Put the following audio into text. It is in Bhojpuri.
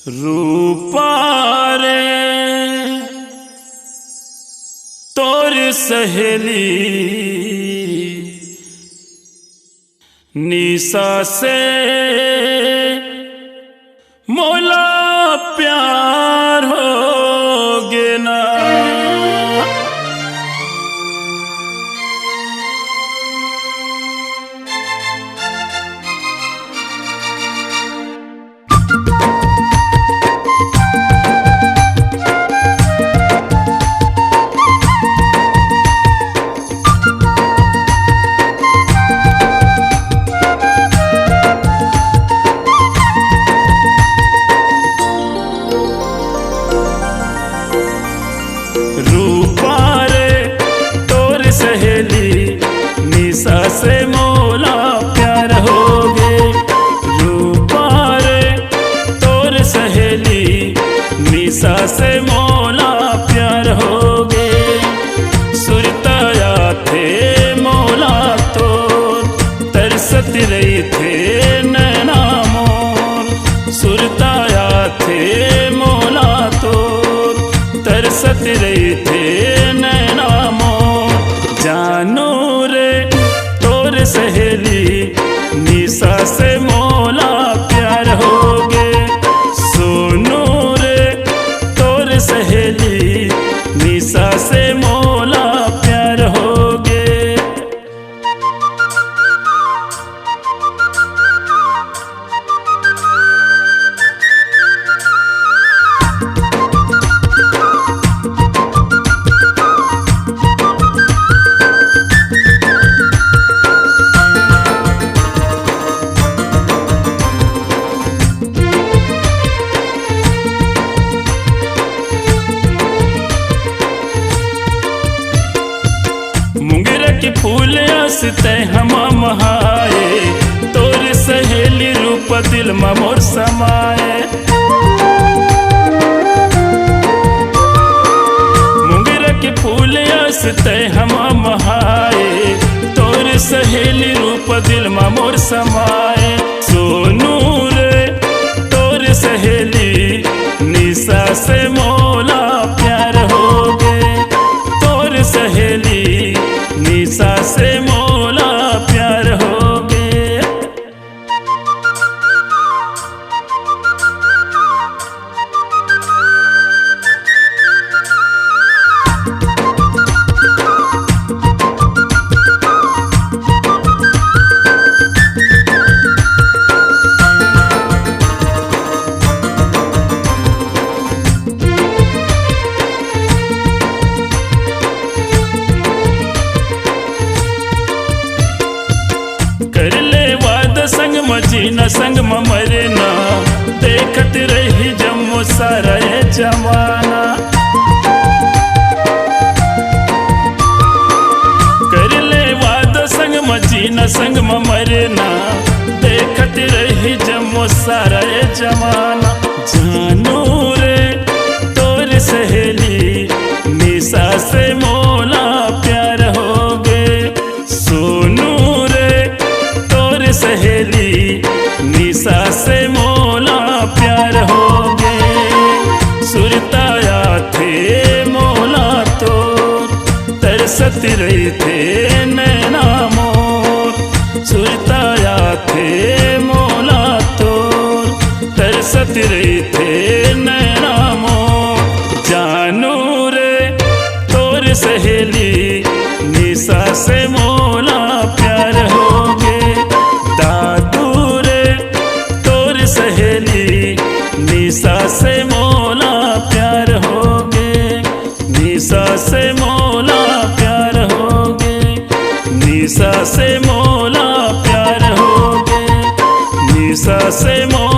रूपा रे तोर सहेली निशा से मोला प्यार हो गे ना। रूपा रे तोर सहेली निशा से मोला प्यार हो गे। रूपा रे तोर सहेली निशा से मोला प्यार हो गे। सुरताया थे मोला तोर तरसत रही थे नैना मोर। सुरताया थे मोला तोर तरसत रही थे नैना मोर। जानो रे तोर सहेली निशा से मोला प्यार हो गे। सोनू रे तोर सहेली निशा से मोला प्यार हो गे। मुंगेर के फूल आसते हम महाए तोर सहेली रूप दिल में मोर समाए। मुंगेर के फूल आसते हम महाए तोर सहेली रूप दिल में मोर समाए। सोनू रे तोर सहेली निशा से मोला प्यार हो गे। तोर सहेली निशा से मोला प्यार हो गे। कर ले वाद संग मजी न संग मरे ना। देखत रही जम्मू सारा ये जमाना। कर ले वाद संग मजी न संग मरे ना। देखत रही जम्मू सारा ये जमाना। जानू रे तोर सहेली निशा से मोला प्यार हो गे। सोनू तोर सहेली निशा से मोला प्यार हो गे। सुरताया थे मोला तोर तरसत रही थे नैना मोर। सुरताया थे मोला तोर तरसत रही थे नैना मोर। जानू रे तोर सहेली निशा से मोला प्यार हो गे। दादू रे तोर सहेली निशा से मोला प्यार हो गे। निशा से मोला प्यार हो गे। निशा से मोला प्यार हो गे। निशा से मोला